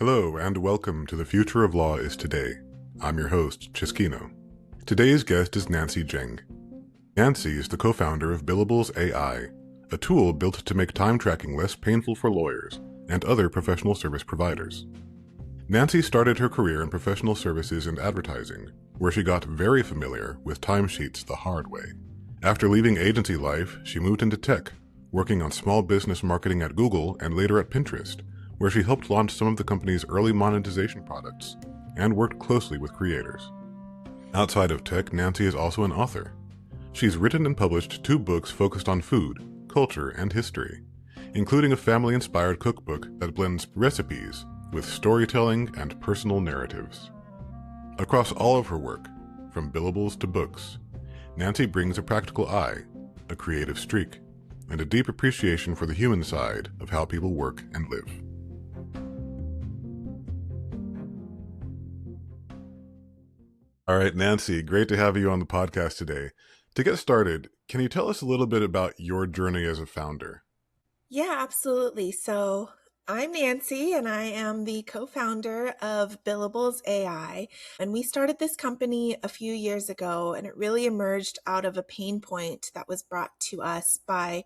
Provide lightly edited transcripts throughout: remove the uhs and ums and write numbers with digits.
Hello and welcome to The Future of Law is Today. I'm your host, Ceschino. Today's guest is Nancy Jeng. Nancy is the co-founder of Billables AI, a tool built to make time tracking less painful for lawyers and other professional service providers. Nancy started her career in professional services and advertising, where she got very familiar with timesheets the hard way. After leaving agency life, she moved into tech, working on small business marketing at Google and later at Pinterest, where she helped launch some of the company's early monetization products and worked closely with creators. Outside of tech, Nancy is also an author. She's written and published 2 books focused on food, culture, and history, including a family-inspired cookbook that blends recipes with storytelling and personal narratives. Across all of her work, from billables to books, Nancy brings a practical eye, a creative streak, and a deep appreciation for the human side of how people work and live. All right, Nancy, great to have you on the podcast today. To get started, can you tell us a little bit about your journey as a founder? Yeah, absolutely. So I'm Nancy, and I am the co-founder of Billables AI. And we started this company a few years ago, and it really emerged out of a pain point that was brought to us by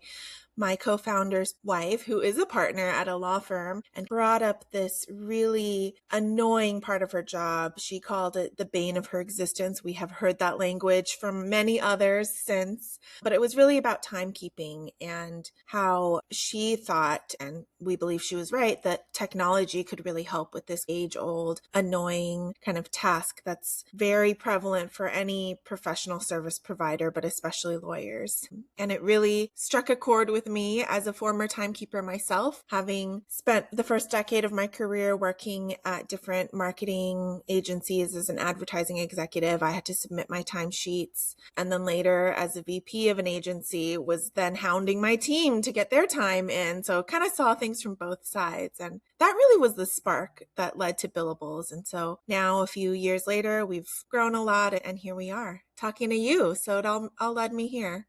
my co-founder's wife, who is a partner at a law firm, and brought up this really annoying part of her job. She called it the bane of her existence. We have heard that language from many others since, but it was really about timekeeping and how she thought, and we believe she was right, that technology could really help with this age-old, annoying kind of task that's very prevalent for any professional service provider, but especially lawyers. And it really struck a chord with me as a former timekeeper myself, having spent the first decade of my career working at different marketing agencies as an advertising executive. I had to submit my timesheets. And then later, as a VP of an agency, was then hounding my team to get their time in. So kind of saw things from both sides. And that really was the spark that led to Billables. And so now, a few years later, we've grown a lot, and here we are talking to you. So it all led me here.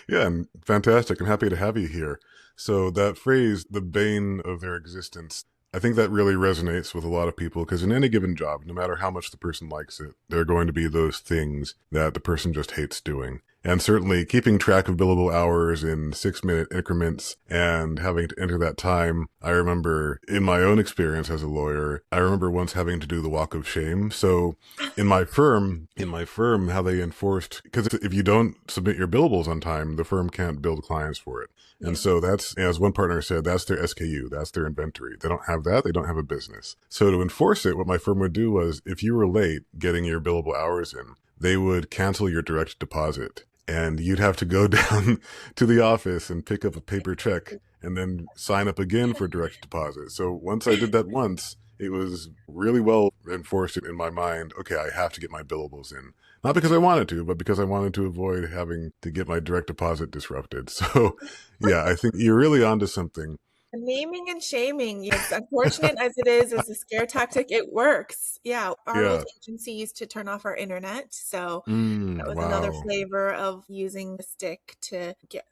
Yeah, and fantastic. I'm happy to have you here. So that phrase, the bane of their existence, I think that really resonates with a lot of people because in any given job, no matter how much the person likes it, there are going to be those things that the person just hates doing. And certainly keeping track of billable hours in 6-minute increments and having to enter that time. I remember in my own experience as a lawyer, I remember once having to do the walk of shame. So in my firm, how they enforced, because if you don't submit your billables on time, the firm can't build clients for it. And so that's, as one partner said, that's their SKU, that's their inventory. They don't have that, they don't have a business. So to enforce it, what my firm would do was if you were late getting your billable hours in, they would cancel your direct deposit. And you'd have to go down to the office and pick up a paper check and then sign up again for direct deposit. So once I did that once, it was really well enforced in my mind. Okay, I have to get my billables in. Not because I wanted to, but because I wanted to avoid having to get my direct deposit disrupted. So yeah, I think you're really onto something. Naming and shaming, yes, unfortunate as it is as a scare tactic, it works. Yeah, our old agency used to turn off our internet, so that was another flavor of using the stick to get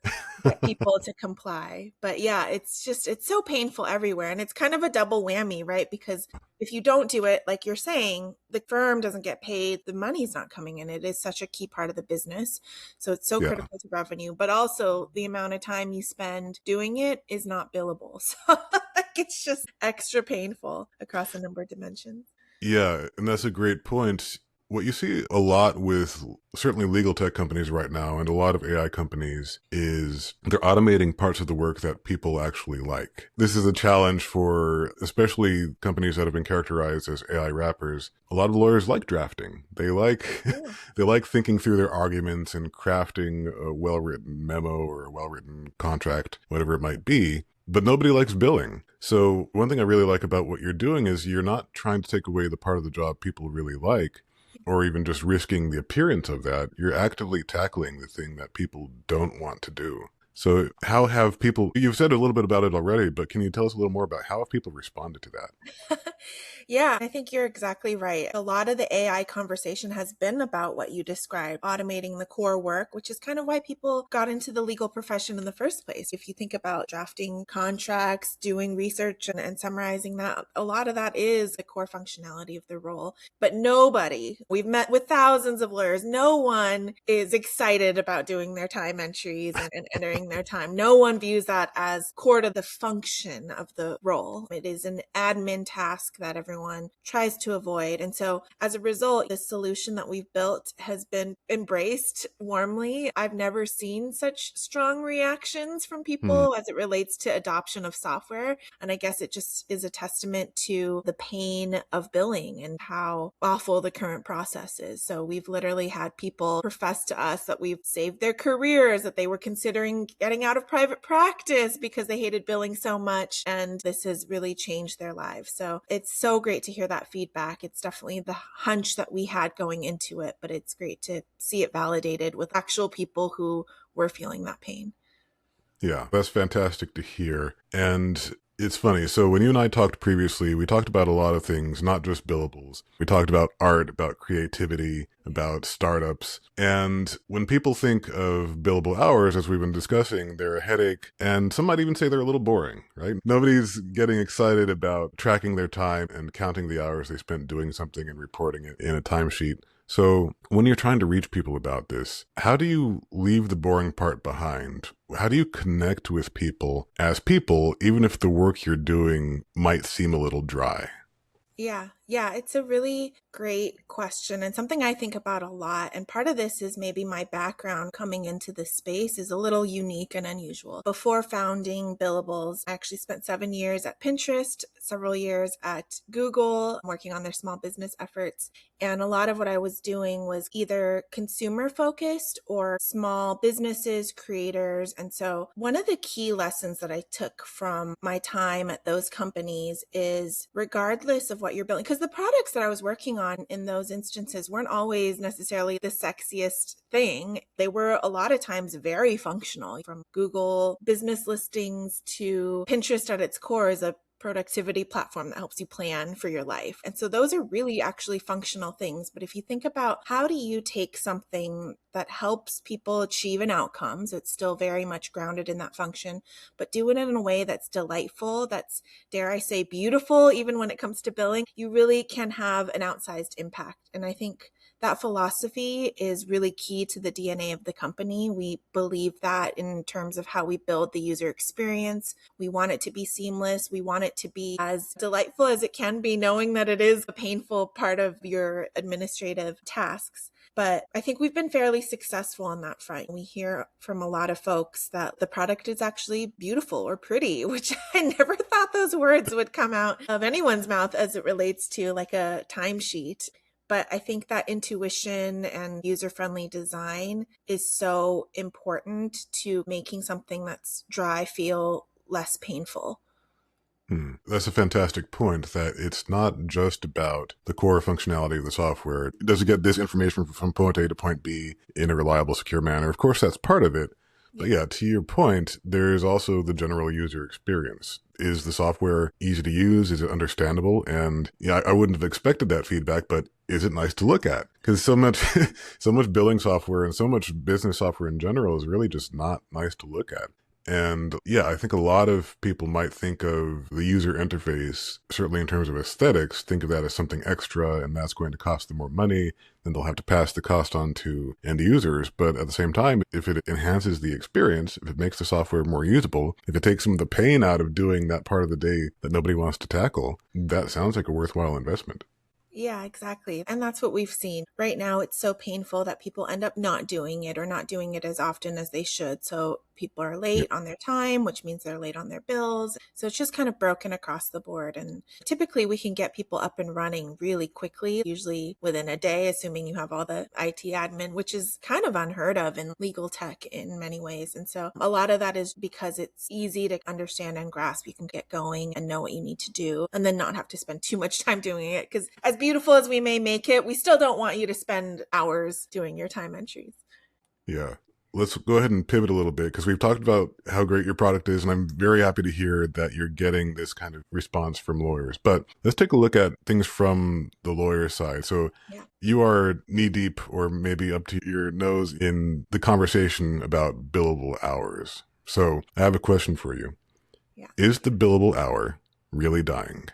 people to comply. But yeah, it's so painful everywhere, and it's kind of a double whammy, right? Because if you don't do it, like you're saying, the firm doesn't get paid, the money's not coming in. It is such a key part of the business. So it's so critical to revenue, but also the amount of time you spend doing it is not billable. So like, it's just extra painful across a number of dimensions. Yeah, and that's a great point. What you see a lot with certainly legal tech companies right now and a lot of AI companies is they're automating parts of the work that people actually like. This is a challenge for especially companies that have been characterized as AI wrappers. A lot of lawyers like drafting. They like they like thinking through their arguments and crafting a well-written memo or a well-written contract, whatever it might be. But nobody likes billing. So one thing I really like about what you're doing is you're not trying to take away the part of the job people really like, or even just risking the appearance of that. You're actively tackling the thing that people don't want to do. So how have people, you've said a little bit about it already, but can you tell us a little more about how have people responded to that? Yeah, I think you're exactly right. A lot of the AI conversation has been about what you described, automating the core work, which is kind of why people got into the legal profession in the first place. If you think about drafting contracts, doing research and summarizing that, a lot of that is the core functionality of the role. But nobody, we've met with thousands of lawyers, no one is excited about doing their time entries and entering their time. No one views that as core to the function of the role. It is an admin task that everyone tries to avoid. And so as a result, the solution that we've built has been embraced warmly. I've never seen such strong reactions from Hmm. people as it relates to adoption of software. And I guess it just is a testament to the pain of billing and how awful the current process is. So we've literally had people profess to us that we've saved their careers, that they were considering getting out of private practice because they hated billing so much. And this has really changed their lives. So it's so great to hear that feedback. It's definitely the hunch that we had going into it, but it's great to see it validated with actual people who were feeling that pain. Yeah, that's fantastic to hear. And it's funny. So when you and I talked previously, we talked about a lot of things, not just billables. We talked about art, about creativity, about startups. And when people think of billable hours, as we've been discussing, they're a headache. And some might even say they're a little boring, right? Nobody's getting excited about tracking their time and counting the hours they spent doing something and reporting it in a timesheet. So, when you're trying to reach people about this, how do you leave the boring part behind? How do you connect with people as people, even if the work you're doing might seem a little dry? Yeah, it's a really great question and something I think about a lot. And part of this is maybe my background coming into this space is a little unique and unusual. Before founding Billables, I actually spent 7 years at Pinterest, several years at Google, working on their small business efforts. And a lot of what I was doing was either consumer focused or small businesses, creators. And so one of the key lessons that I took from my time at those companies is regardless of what you're building, because the products that I was working on in those instances weren't always necessarily the sexiest thing. They were a lot of times very functional, from Google business listings to Pinterest at its core is a productivity platform that helps you plan for your life. And so those are really actually functional things. But if you think about how do you take something that helps people achieve an outcome, so it's still very much grounded in that function, but do it in a way that's delightful, that's, dare I say, beautiful, even when it comes to billing, you really can have an outsized impact. And I think that philosophy is really key to the DNA of the company. We believe that in terms of how we build the user experience. We want it to be seamless. We want it to be as delightful as it can be, knowing that it is a painful part of your administrative tasks. But I think we've been fairly successful on that front. We hear from a lot of folks that the product is actually beautiful or pretty, which I never thought those words would come out of anyone's mouth as it relates to like a timesheet. But I think that intuition and user-friendly design is so important to making something that's dry feel less painful. Hmm. That's a fantastic point that it's not just about the core functionality of the software. Does it get this information from point A to point B in a reliable, secure manner? Of course, that's part of it. But Yeah. yeah, to your point, there is also the general user experience. Is the software easy to use? Is it understandable? And yeah, I wouldn't have expected that feedback, but is it nice to look at? Because so much, so much billing software and so much business software in general is really just not nice to look at. And yeah, I think a lot of people might think of the user interface, certainly in terms of aesthetics, think of that as something extra and that's going to cost them more money. Then they'll have to pass the cost on to end users. But at the same time, if it enhances the experience, if it makes the software more usable, if it takes some of the pain out of doing that part of the day that nobody wants to tackle, that sounds like a worthwhile investment. Yeah, exactly. And that's what we've seen. Right now, it's so painful that people end up not doing it or not doing it as often as they should. So people are Yeah. late on their time, which means they're late on their bills. So it's just kind of broken across the board. And typically, we can get people up and running really quickly, usually within a day, assuming you have all the IT admin, which is kind of unheard of in legal tech in many ways. And so a lot of that is because it's easy to understand and grasp. You can get going and know what you need to do and then not have to spend too much time doing it. Because as beautiful as we may make it, we still don't want you to spend hours doing your time entries. Yeah. let's go ahead and pivot a little bit because we've talked about how great your product is, and I'm very happy to hear that you're getting this kind of response from lawyers. But let's take a look at things from the lawyer side. So Yeah. you are knee deep or maybe up to your nose in the conversation about billable hours. So I have a question for you. Yeah. Is the billable hour really dying?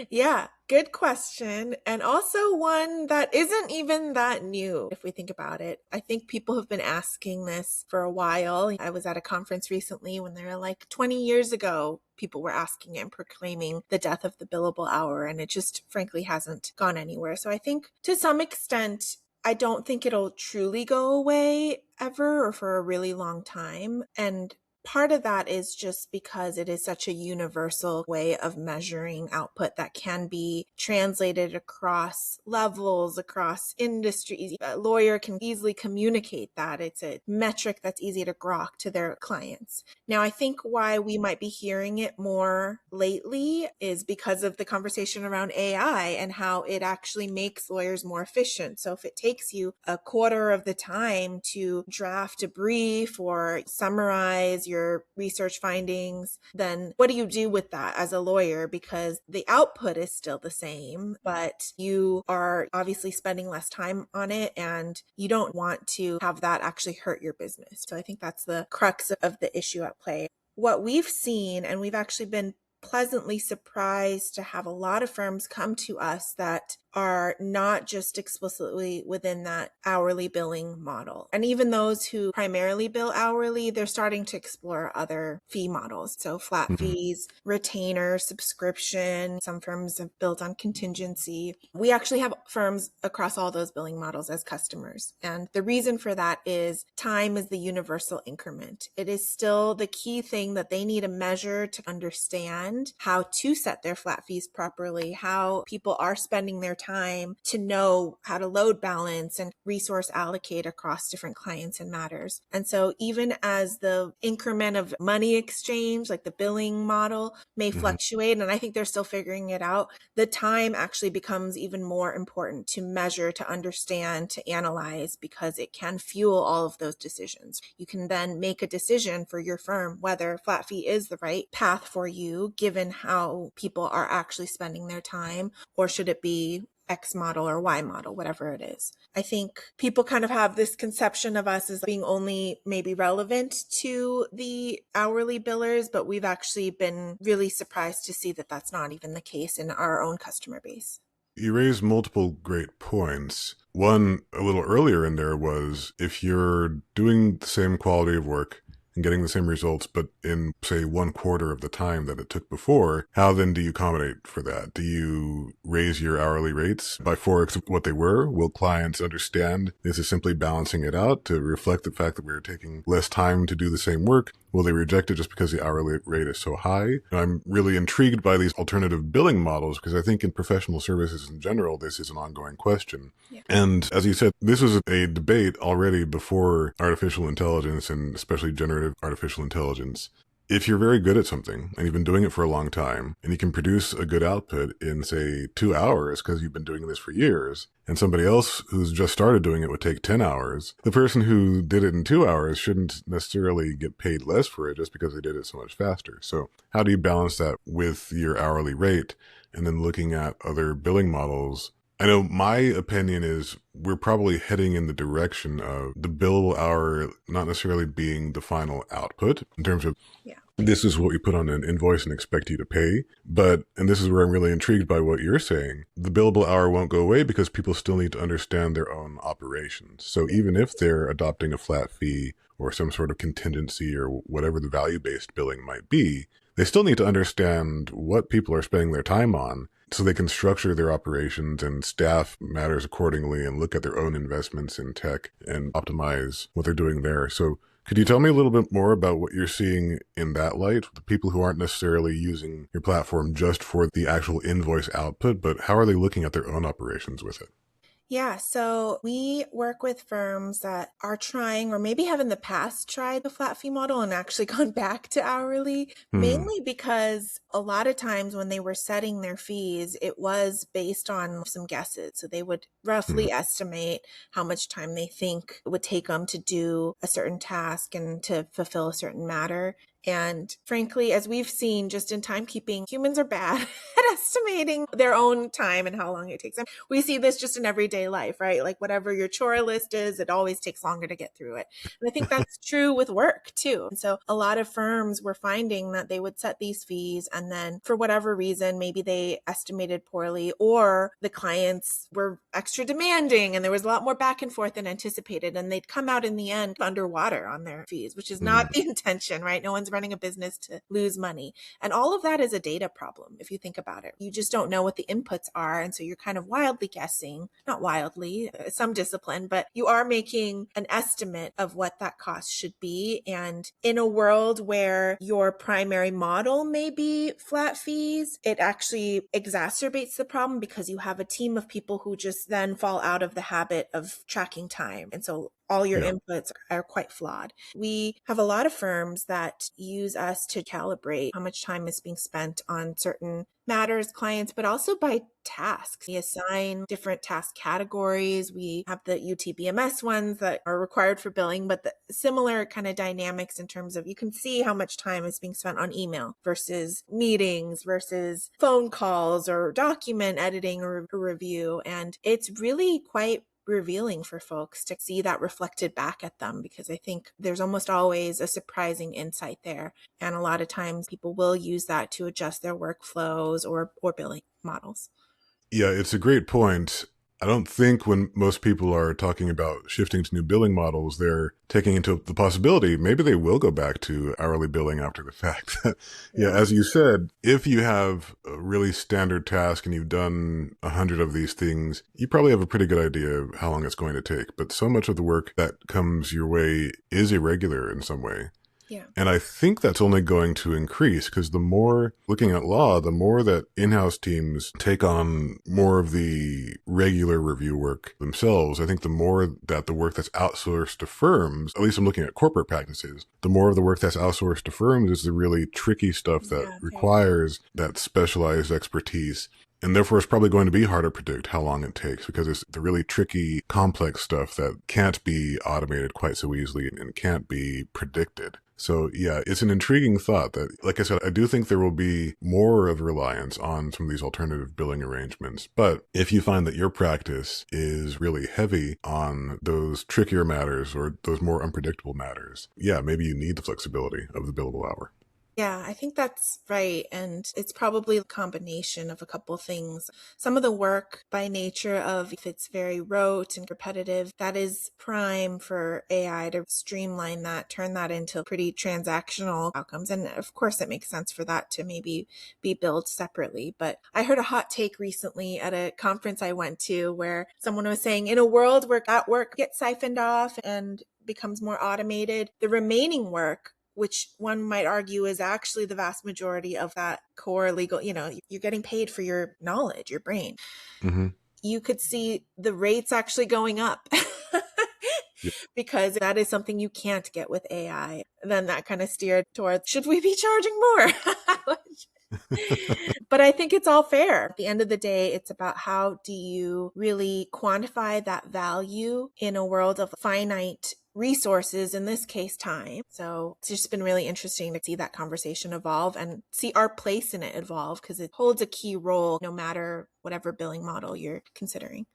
Yeah, good question. And also one that isn't even that new if we think about it. I think people have been asking this for a while. I was at a conference recently when they were like 20 years ago, people were asking and proclaiming the death of the billable hour, and it just frankly hasn't gone anywhere. So I think to some extent, I don't think it'll truly go away ever or for a really long time. And part of that is just because it is such a universal way of measuring output that can be translated across levels, across industries. A lawyer can easily communicate that. It's a metric that's easy to grok to their clients. Now, I think why we might be hearing it more lately is because of the conversation around AI and how it actually makes lawyers more efficient. So if it takes you a quarter of the time to draft a brief or summarize your research findings, then what do you do with that as a lawyer? Because the output is still the same, but you are obviously spending less time on it, and you don't want to have that actually hurt your business. So I think that's the crux of the issue at play. What we've seen, and we've actually been pleasantly surprised to have a lot of firms come to us that are not just explicitly within that hourly billing model. And even those who primarily bill hourly, they're starting to explore other fee models. So flat Mhm. fees, retainer, subscription. Some firms have built on contingency. We actually have firms across all those billing models as customers. And the reason for that is time is the universal increment. It is still the key thing that they need to measure to understand how to set their flat fees properly, how people are spending their time to know how to load balance and resource allocate across different clients and matters. And so even as the increment of money exchange, like the billing model, may Mhm. fluctuate, and I think they're still figuring it out, the time actually becomes even more important to measure, to understand, to analyze, because it can fuel all of those decisions. You can then make a decision for your firm whether flat fee is the right path for you, given how people are actually spending their time, or should it be X model or Y model, whatever it is. I think people kind of have this conception of us as being only maybe relevant to the hourly billers, but we've actually been really surprised to see that that's not even the case in our own customer base. You raised multiple great points. One a little earlier in there was if you're doing the same quality of work and getting the same results, but in, say, 1/4 of the time that it took before, how then do you accommodate for that? Do you raise your hourly rates by 4x of what they were? Will clients understand this is simply balancing it out to reflect the fact that we're taking less time to do the same work? Will they reject it just because the hourly rate is so high? I'm really intrigued by these alternative billing models because I think in professional services in general, this is an ongoing question. Yeah. And as you said, this was a debate already before artificial intelligence and especially generative artificial intelligence. If you're very good at something and you've been doing it for a long time and you can produce a good output in, say, 2 hours because you've been doing this for years, and somebody else who's just started doing it would take 10 hours, the person who did it in 2 hours shouldn't necessarily get paid less for it just because they did it so much faster. So how do you balance that with your hourly rate and then looking at other billing models? I know my opinion is we're probably heading in the direction of the billable hour not necessarily being the final output in terms of Yeah. this is what we put on an invoice and expect you to pay. But, and this is where I'm really intrigued by what you're saying, the billable hour won't go away because people still need to understand their own operations. So even if they're adopting a flat fee or some sort of contingency or whatever the value-based billing might be, they still need to understand what people are spending their time on so they can structure their operations and staff matters accordingly and look at their own investments in tech and optimize what they're doing there. So could you tell me a little bit more about what you're seeing in that light? The people who aren't necessarily using your platform just for the actual invoice output, but how are they looking at their own operations with it? Yeah, so we work with firms that are trying or maybe have in the past tried the flat fee model and actually gone back to hourly, Hmm. mainly because a lot of times when they were setting their fees, it was based on some guesses. So they would Hmm. roughly estimate how much time they think it would take them to do a certain task and to fulfill a certain matter. And frankly, as we've seen just in timekeeping, humans are bad at estimating their own time and how long it takes them. We see this just in everyday life, right? Like whatever your chore list is, it always takes longer to get through it. And I think that's true with work too. And so a lot of firms were finding that they would set these fees and then for whatever reason, maybe they estimated poorly or the clients were extra demanding and there was a lot more back and forth than anticipated. And they'd come out in the end underwater on their fees, which is not Hmm. the intention, right? No one's running a business to lose money. And all of that is a data problem if you think about it. You just don't know what the inputs are. And so you're kind of wildly guessing, not wildly, some discipline, but you are making an estimate of what that cost should be. And in a world where your primary model may be flat fees, it actually exacerbates the problem because you have a team of people who just then fall out of the habit of tracking time. And so all your Yeah. inputs are quite flawed. We have a lot of firms that use us to calibrate how much time is being spent on certain matters, clients, but also by tasks. We assign different task categories. We have the UTBMS ones that are required for billing, but the similar kind of dynamics in terms of you can see how much time is being spent on email versus meetings versus phone calls or document editing or review. And it's really quite revealing for folks to see that reflected back at them because I think there's almost always a surprising insight there. And a lot of times people will use that to adjust their workflows or billing models. Yeah, it's a great point. I don't think when most people are talking about shifting to new billing models, they're taking into the possibility maybe they will go back to hourly billing after the fact. Yeah, Yeah. as you said, if you have a really standard task and you've done 100 of these things, you probably have a pretty good idea of how long it's going to take. But so much of the work that comes your way is irregular in some way. Yeah. And I think that's only going to increase because the more looking at law, the more that in-house teams take on more of the regular review work themselves, I think the more that the work that's outsourced to firms, at least I'm looking at corporate practices, the more of the work that's outsourced to firms is the really tricky stuff that Yeah. Very true. requires that specialized expertise. And therefore, it's probably going to be hard to predict how long it takes because it's the really tricky, complex stuff that can't be automated quite so easily and can't be predicted. So yeah, it's an intriguing thought that, like I said, I do think there will be more of reliance on some of these alternative billing arrangements. But if you find that your practice is really heavy on those trickier matters or those more unpredictable matters, yeah, maybe you need the flexibility of the billable hour. Yeah, I think that's right. And it's probably a combination of a couple things. Some of the work by nature of if it's very rote and repetitive, that is prime for AI to streamline that, turn that into pretty transactional outcomes. And of course, it makes sense for that to maybe be billed separately. But I heard a hot take recently at a conference I went to where someone was saying in a world where that work gets siphoned off and becomes more automated, the remaining work which one might argue is actually the vast majority of that core legal, you're getting paid for your knowledge, your brain. Hmm. You could see the rates actually going up Yeah. because that is something you can't get with AI. And then that kind of steered towards should we be charging more? But I think it's all fair. At the end of the day, it's about how do you really quantify that value in a world of finite resources, in this case, time. So it's just been really interesting to see that conversation evolve and see our place in it evolve because it holds a key role no matter whatever billing model you're considering.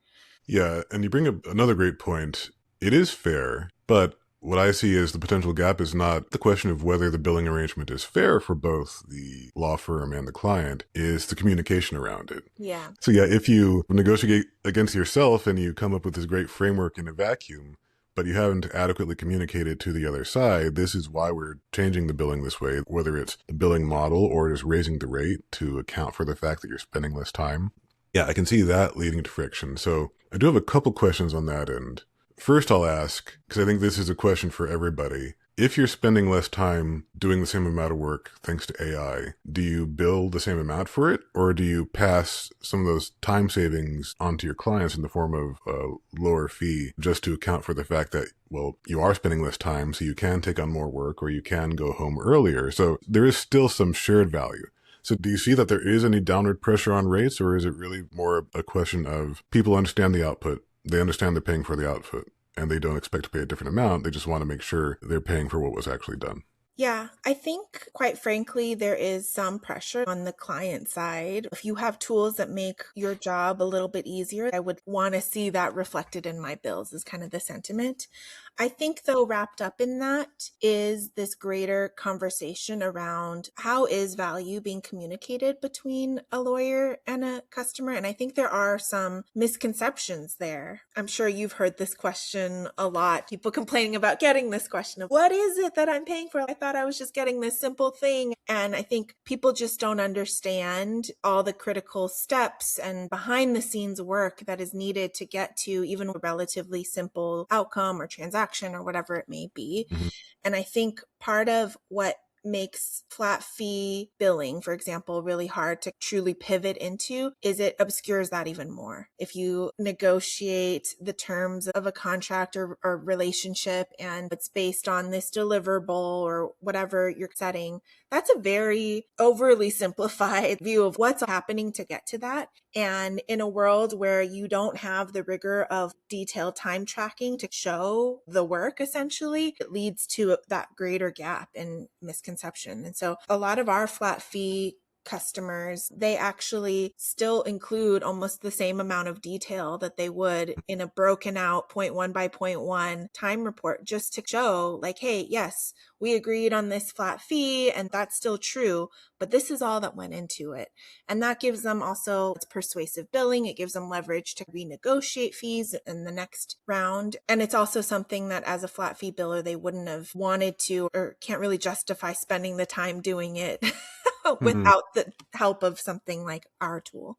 Yeah, and you bring up another great point. It is fair, but what I see as the potential gap is not the question of whether the billing arrangement is fair for both the law firm and the client, is the communication around it. Yeah. So yeah, if you negotiate against yourself and you come up with this great framework in a vacuum, but you haven't adequately communicated to the other side, this is why we're changing the billing this way, whether it's the billing model or just raising the rate to account for the fact that you're spending less time. Yeah, I can see that leading to friction. So I do have a couple questions on that end. First, I'll ask, because I think this is a question for everybody. If you're spending less time doing the same amount of work thanks to AI, do you bill the same amount for it, or do you pass some of those time savings onto your clients in the form of a lower fee just to account for the fact that, well, you are spending less time, so you can take on more work or you can go home earlier. So there is still some shared value. So do you see that there is any downward pressure on rates, or is it really more a question of people understand the output, they understand they're paying for the output, and they don't expect to pay a different amount. They just want to make sure they're paying for what was actually done. Yeah, I think quite frankly, there is some pressure on the client side. If you have tools that make your job a little bit easier, I would want to see that reflected in my bills, is kind of the sentiment. I think, though, wrapped up in that is this greater conversation around how is value being communicated between a lawyer and a customer. And I think there are some misconceptions there. I'm sure you've heard this question a lot. People complaining about getting this question of, what is it that I'm paying for? I thought I was just getting this simple thing. And I think people just don't understand all the critical steps and behind the scenes work that is needed to get to even a relatively simple outcome or transaction or whatever it may be. Mm-hmm. And I think part of what makes flat fee billing, for example, really hard to truly pivot into is it obscures that even more. If you negotiate the terms of a contract or relationship and it's based on this deliverable or whatever you're setting, that's a very overly simplified view of what's happening to get to that. And in a world where you don't have the rigor of detailed time tracking to show the work, essentially, it leads to that greater gap in misconception. And so a lot of our flat fee customers, they actually still include almost the same amount of detail that they would in a broken out point one by point one time report, just to show like, hey, yes, we agreed on this flat fee and that's still true, but this is all that went into it. And that gives them also, it's persuasive billing. It gives them leverage to renegotiate fees in the next round. And it's also something that as a flat fee biller, they wouldn't have wanted to or can't really justify spending the time doing it Mm-hmm. without the help of something like our tool.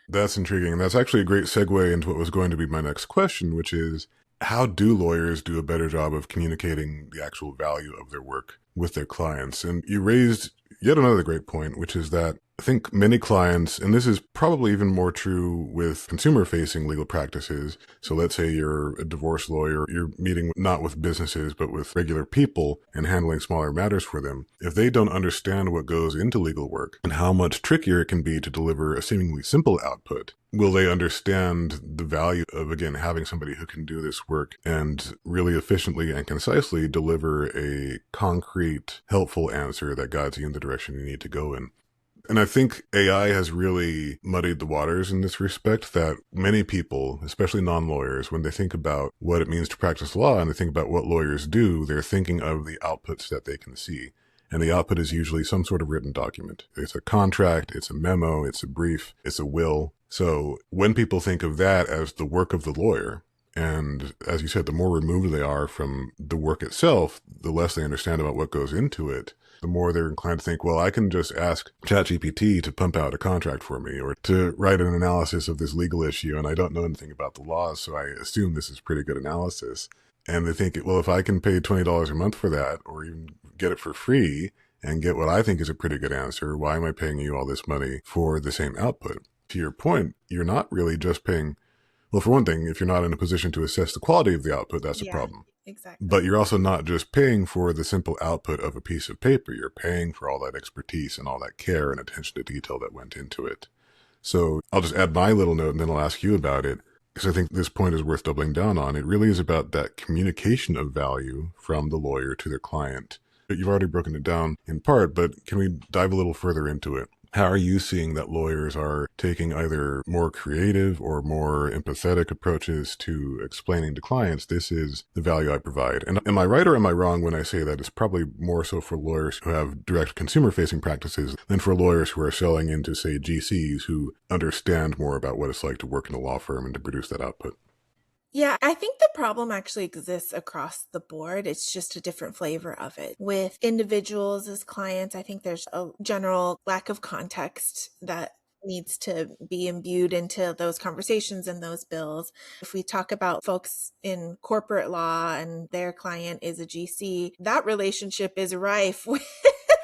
That's intriguing. And that's actually a great segue into what was going to be my next question, which is how do lawyers do a better job of communicating the actual value of their work with their clients? And you raised yet another great point, which is that I think many clients, and this is probably even more true with consumer-facing legal practices. So let's say you're a divorce lawyer, you're meeting not with businesses, but with regular people and handling smaller matters for them. If they don't understand what goes into legal work and how much trickier it can be to deliver a seemingly simple output, will they understand the value of, again, having somebody who can do this work and really efficiently and concisely deliver a concrete, helpful answer that guides you in the direction you need to go in? And I think AI has really muddied the waters in this respect, that many people, especially non-lawyers, when they think about what it means to practice law and they think about what lawyers do, they're thinking of the outputs that they can see. And the output is usually some sort of written document. It's a contract, it's a memo, it's a brief, it's a will. So when people think of that as the work of the lawyer, and as you said, the more removed they are from the work itself, the less they understand about what goes into it, the more they're inclined to think, well, I can just ask ChatGPT to pump out a contract for me or to write an analysis of this legal issue, and I don't know anything about the laws, so I assume this is pretty good analysis. And they think, well, if I can pay $20 a month for that or even get it for free and get what I think is a pretty good answer, why am I paying you all this money for the same output? To your point, you're not really just paying. Well, for one thing, if you're not in a position to assess the quality of the output, that's a Yeah, problem. exactly. But you're also not just paying for the simple output of a piece of paper. You're paying for all that expertise and all that care and attention to detail that went into it. So I'll just add my little note and then I'll ask you about it, because I think this point is worth doubling down on. It really is about that communication of value from the lawyer to their client. You've already broken it down in part, but can we dive a little further into it? How are you seeing that lawyers are taking either more creative or more empathetic approaches to explaining to clients, this is the value I provide? And am I right or am I wrong when I say that it's probably more so for lawyers who have direct consumer-facing practices than for lawyers who are selling into, say, GCs who understand more about what it's like to work in a law firm and to produce that output? Yeah, I think the problem actually exists across the board. It's just a different flavor of it. With individuals as clients, I think there's a general lack of context that needs to be imbued into those conversations and those bills. If we talk about folks in corporate law and their client is a GC, that relationship is rife with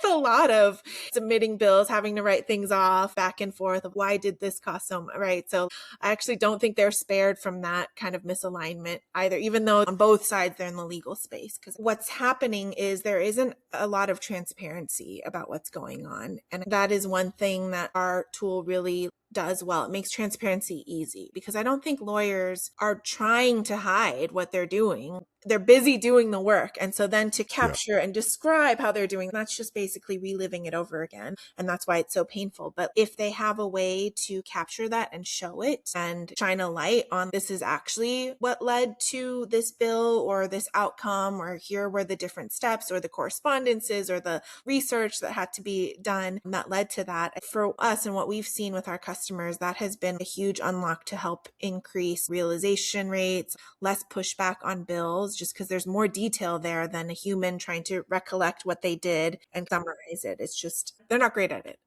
a lot of submitting bills, having to write things off back and forth of why did this cost so much, right? So I actually don't think they're spared from that kind of misalignment either, even though on both sides they're in the legal space. Because what's happening is there isn't a lot of transparency about what's going on. And that is one thing that our tool really does well. It makes transparency easy because I don't think lawyers are trying to hide what they're doing. They're busy doing the work. And so then to Yeah. capture and describe how they're doing, that's just basically reliving it over again. And that's why it's so painful. But if they have a way to capture that and show it and shine a light on this is actually what led to this bill or this outcome, or here were the different steps or the correspondences or the research that had to be done that led to that. For us and what we've seen with our customers, that has been a huge unlock to help increase realization rates, less pushback on bills, just because there's more detail there than a human trying to recollect what they did and summarize it. It's just, they're not great at it.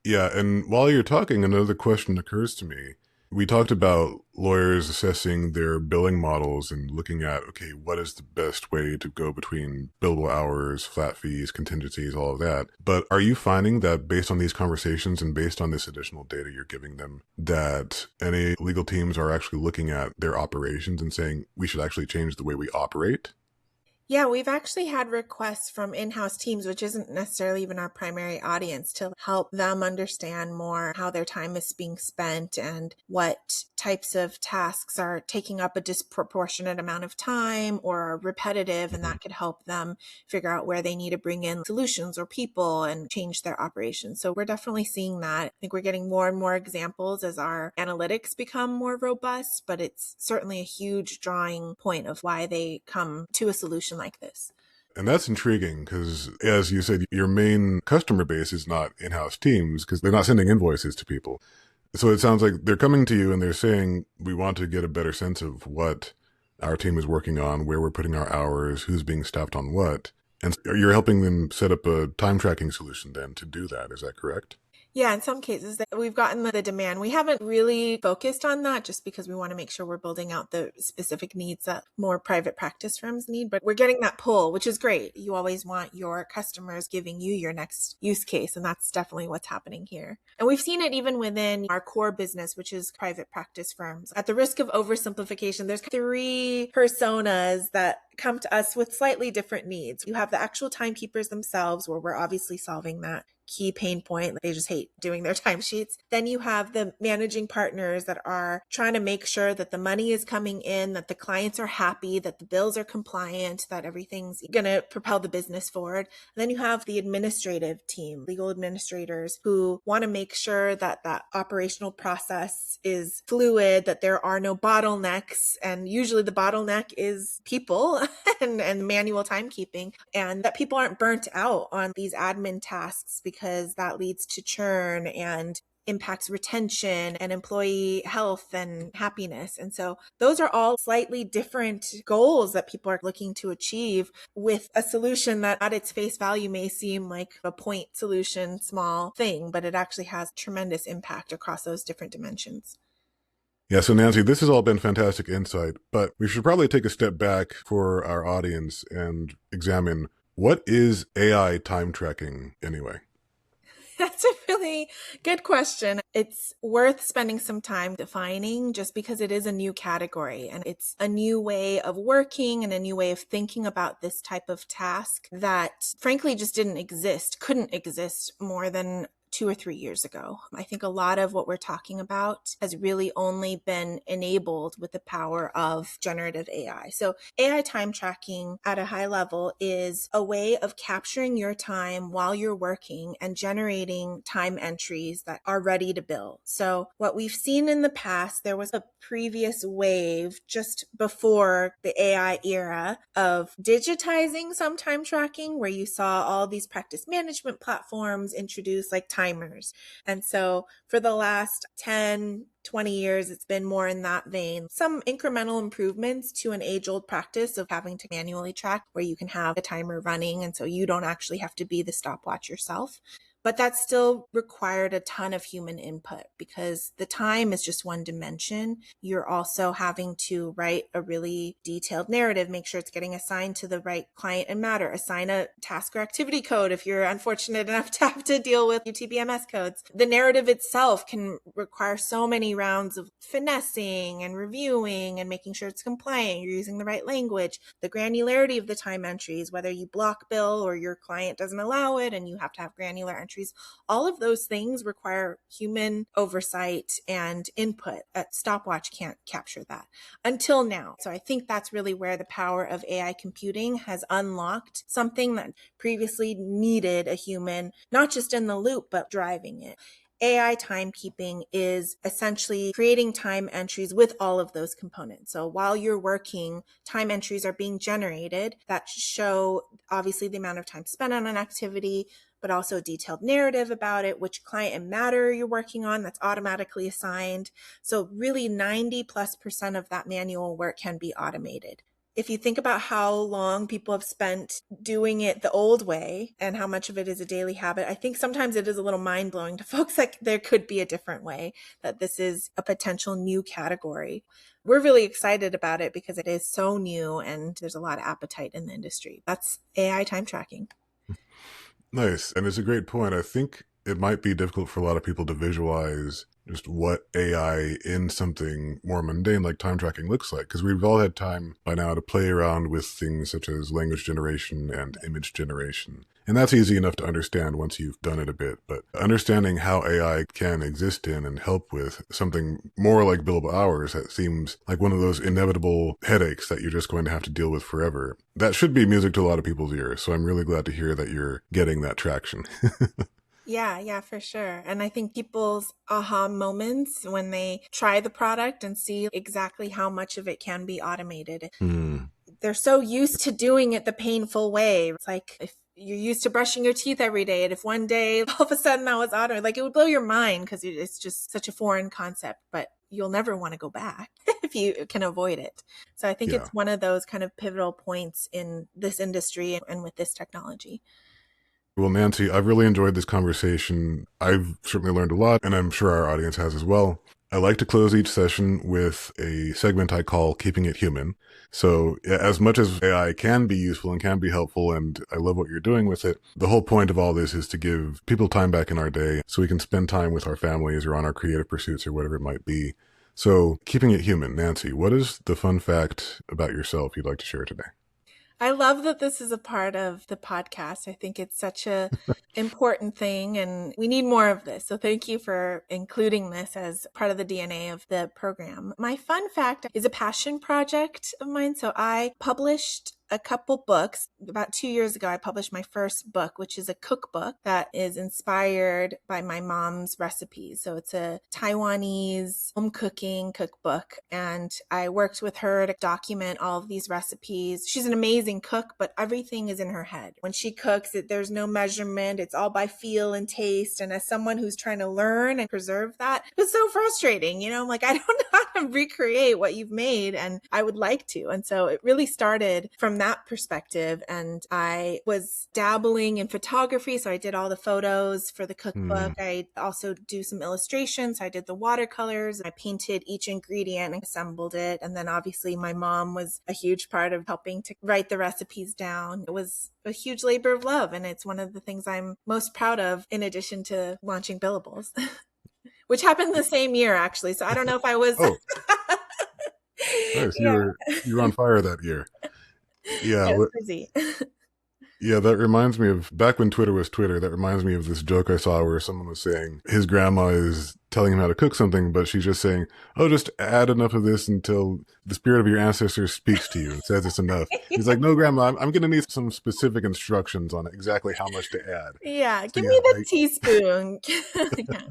Yeah, and while you're talking, another question occurs to me. We talked about lawyers assessing their billing models and looking at, okay, what is the best way to go between billable hours, flat fees, contingencies, all of that. But are you finding that based on these conversations and based on this additional data you're giving them, that any legal teams are actually looking at their operations and saying, we should actually change the way we operate? Yeah, we've actually had requests from in-house teams, which isn't necessarily even our primary audience, to help them understand more how their time is being spent and what types of tasks are taking up a disproportionate amount of time or are repetitive. And Mhm. that could help them figure out where they need to bring in solutions or people and change their operations. So we're definitely seeing that. I think we're getting more and more examples as our analytics become more robust, but it's certainly a huge drawing point of why they come to a solution like this. And that's intriguing because, as you said, your main customer base is not in-house teams because they're not sending invoices to people. So it sounds like they're coming to you and they're saying, we want to get a better sense of what our team is working on, where we're putting our hours, who's being staffed on what. And you're helping them set up a time tracking solution then to do that. Is that correct? Yeah, in some cases we've gotten the demand. We haven't really focused on that just because we want to make sure we're building out the specific needs that more private practice firms need, but we're getting that pull, which is great. You always want your customers giving you your next use case, and that's definitely what's happening here. And we've seen it even within our core business, which is private practice firms. At the risk of oversimplification, there's three personas that come to us with slightly different needs. You have the actual timekeepers themselves, where we're obviously solving that key pain point. They just hate doing their timesheets. Then you have the managing partners that are trying to make sure that the money is coming in, that the clients are happy, that the bills are compliant, that everything's going to propel the business forward. And then you have the administrative team, legal administrators, who want to make sure that that operational process is fluid, that there are no bottlenecks. And usually the bottleneck is people and manual timekeeping, and that people aren't burnt out on these admin tasks because that leads to churn and impacts retention and employee health and happiness. And so those are all slightly different goals that people are looking to achieve with a solution that at its face value may seem like a point solution, small thing, but it actually has tremendous impact across those different dimensions. Yeah, so Nancy, this has all been fantastic insight, but we should probably take a step back for our audience and examine what is AI time tracking anyway? That's a really good question. It's worth spending some time defining just because it is a new category and it's a new way of working and a new way of thinking about this type of task that frankly just didn't exist, couldn't exist more than 2 or 3 years ago. I think a lot of what we're talking about has really only been enabled with the power of generative AI. So AI time tracking at a high level is a way of capturing your time while you're working and generating time entries that are ready to bill. So what we've seen in the past, there was a previous wave just before the AI era of digitizing some time tracking where you saw all these practice management platforms introduce like timers. And so for the last 10, 20 years, it's been more in that vein. Some incremental improvements to an age old practice of having to manually track where you can have a timer running. And so you don't actually have to be the stopwatch yourself. But that still required a ton of human input because the time is just one dimension. You're also having to write a really detailed narrative, make sure it's getting assigned to the right client and matter, assign a task or activity code if you're unfortunate enough to have to deal with UTBMS codes. The narrative itself can require so many rounds of finessing and reviewing and making sure it's compliant, you're using the right language, the granularity of the time entries, whether you block bill or your client doesn't allow it and you have to have granular entries. All of those things require human oversight and input. A stopwatch can't capture that until now. So I think that's really where the power of AI computing has unlocked something that previously needed a human, not just in the loop, but driving it. AI timekeeping is essentially creating time entries with all of those components. So while you're working, time entries are being generated that show obviously the amount of time spent on an activity, but also a detailed narrative about it, which client and matter you're working on that's automatically assigned. So really 90+% of that manual work can be automated. If you think about how long people have spent doing it the old way and how much of it is a daily habit, I think sometimes it is a little mind blowing to folks like there could be a different way, that this is a potential new category. We're really excited about it because it is so new and there's a lot of appetite in the industry. That's AI time tracking. Nice. And it's a great point. I think it might be difficult for a lot of people to visualize just what AI in something more mundane like time tracking looks like. Because we've all had time by now to play around with things such as language generation and image generation. And that's easy enough to understand once you've done it a bit. But understanding how AI can exist in and help with something more like billable hours, that seems like one of those inevitable headaches that you're just going to have to deal with forever. That should be music to a lot of people's ears. So I'm really glad to hear that you're getting that traction. Yeah, for sure. And I think people's aha moments when they try the product and see exactly how much of it can be automated. They're so used to doing it the painful way. It's like if you're used to brushing your teeth every day, and if one day all of a sudden that was automated, like it would blow your mind because it's just such a foreign concept, but you'll never want to go back if you can avoid it. So I think Yeah. it's one of those kind of pivotal points in this industry and with this technology. Well, Nancy, I've really enjoyed this conversation. I've certainly learned a lot, and I'm sure our audience has as well. I like to close each session with a segment I call Keeping It Human. So as much as AI can be useful and can be helpful, and I love what you're doing with it, the whole point of all this is to give people time back in our day so we can spend time with our families or on our creative pursuits or whatever it might be. So keeping it human, Nancy, what is the fun fact about yourself you'd like to share today? I love that this is a part of the podcast. I think it's such a important thing and we need more of this. So thank you for including this as part of the DNA of the program. My fun fact is a passion project of mine. So I published a couple books. About 2 years ago, I published my first book, which is a cookbook that is inspired by my mom's recipes. So it's a Taiwanese home cooking cookbook. And I worked with her to document all of these recipes. She's an amazing cook, but everything is in her head. When she cooks, there's no measurement. It's all by feel and taste. And as someone who's trying to learn and preserve that, it's so frustrating. You know, I'm like, I don't know how to recreate what you've made, and I would like to. And so it really started from that perspective. And I was dabbling in photography. So I did all the photos for the cookbook. I also do some illustrations. I did the watercolors. I painted each ingredient and assembled it. And then obviously my mom was a huge part of helping to write the recipes down. It was a huge labor of love. And it's one of the things I'm most proud of in addition to launching Billables, which happened the same year actually. So I don't know if I was... Oh, nice. Yeah. You were on fire that year. Yeah. It was busy. Yeah, that reminds me of back when Twitter was Twitter. That reminds me of this joke I saw where someone was saying his grandma is telling him how to cook something, but she's just saying, "Oh, just add enough of this until the spirit of your ancestors speaks to you and says it's enough." He's like, "No, grandma, I'm going to need some specific instructions on exactly how much to add." Yeah, So give yeah, me the teaspoon. Yeah.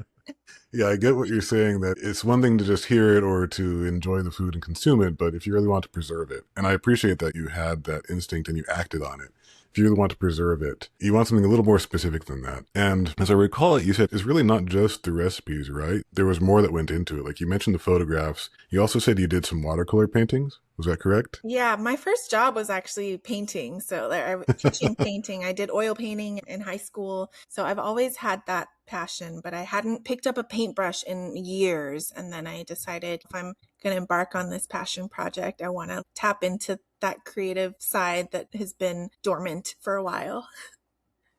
yeah, I get what you're saying, that it's one thing to just hear it or to enjoy the food and consume it, but if you really want to preserve it, and I appreciate that you had that instinct and you acted on it, if you really want to preserve it, you want something a little more specific than that. And as I recall it, you said it's really not just the recipes, right? There was more that went into it. Like you mentioned the photographs. You also said you did some watercolor paintings. Was that correct? Yeah, my first job was actually painting. So I was teaching painting. I did oil painting in high school. So I've always had that passion, but I hadn't picked up a paintbrush in years. And then I decided if I'm going to embark on this passion project, I want to tap into that creative side that has been dormant for a while.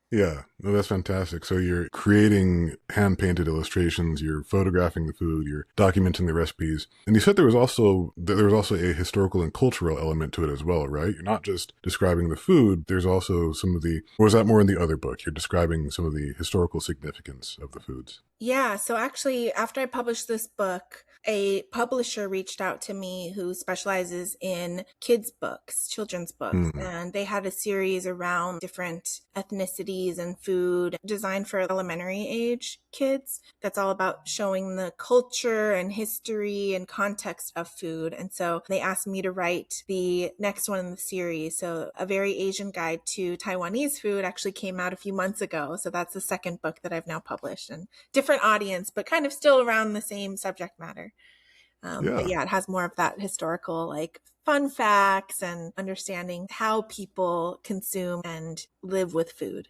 Yeah, no, that's fantastic. So you're creating hand-painted illustrations, you're photographing the food, you're documenting the recipes. And you said there was also a historical and cultural element to it as well, right? You're not just describing the food, there's also or was that more in the other book? You're describing some of the historical significance of the foods. Yeah, so actually, after I published this book, a publisher reached out to me who specializes in kids' books, children's books, Hmm. and they had a series around different ethnicities and food designed for elementary age kids. That's all about showing the culture and history and context of food. And so they asked me to write the next one in the series. So, A Very Asian Guide to Taiwanese Food actually came out a few months ago. So, that's the second book that I've now published. And different audience, but kind of still around the same subject matter. But Yeah. yeah, it has more of that historical, like fun facts and understanding how people consume and live with food.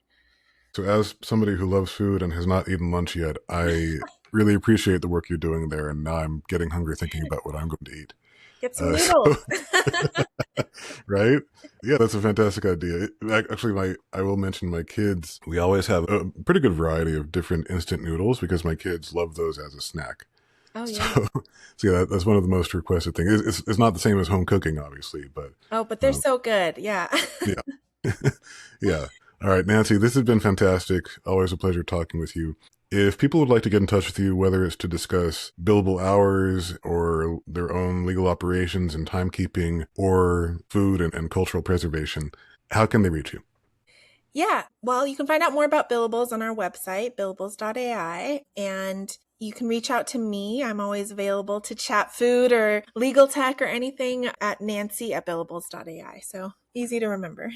So as somebody who loves food and has not eaten lunch yet, I really appreciate the work you're doing there, and now I'm getting hungry thinking about what I'm going to eat. Get some So, noodles. right? Yeah, that's a fantastic idea. Actually, I will mention my kids. We always have a pretty good variety of different instant noodles because my kids love those as a snack. Oh, So, yeah. so yeah, that's one of the most requested things. It's not the same as home cooking, obviously, but Oh, but they're um, so good. Yeah. yeah, yeah. All right, Nancy, this has been fantastic. Always a pleasure talking with you. If people would like to get in touch with you, whether it's to discuss billable hours or their own legal operations and timekeeping or food and cultural preservation, how can they reach you? Yeah. Well, you can find out more about Billables on our website, billables.ai. And you can reach out to me. I'm always available to chat food or legal tech or anything at nancy@billables.ai. So easy to remember.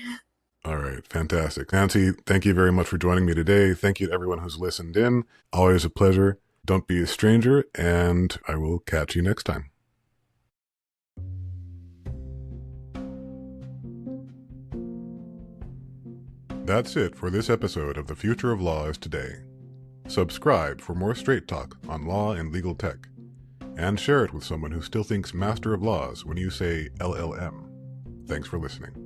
All right, fantastic. Nancy, thank you very much for joining me today. Thank you to everyone who's listened in. Always a pleasure. Don't be a stranger, and I will catch you next time. That's it for this episode of The Future of Law is Today. Subscribe for more straight talk on law and legal tech, and share it with someone who still thinks Master of Laws when you say LLM. Thanks for listening.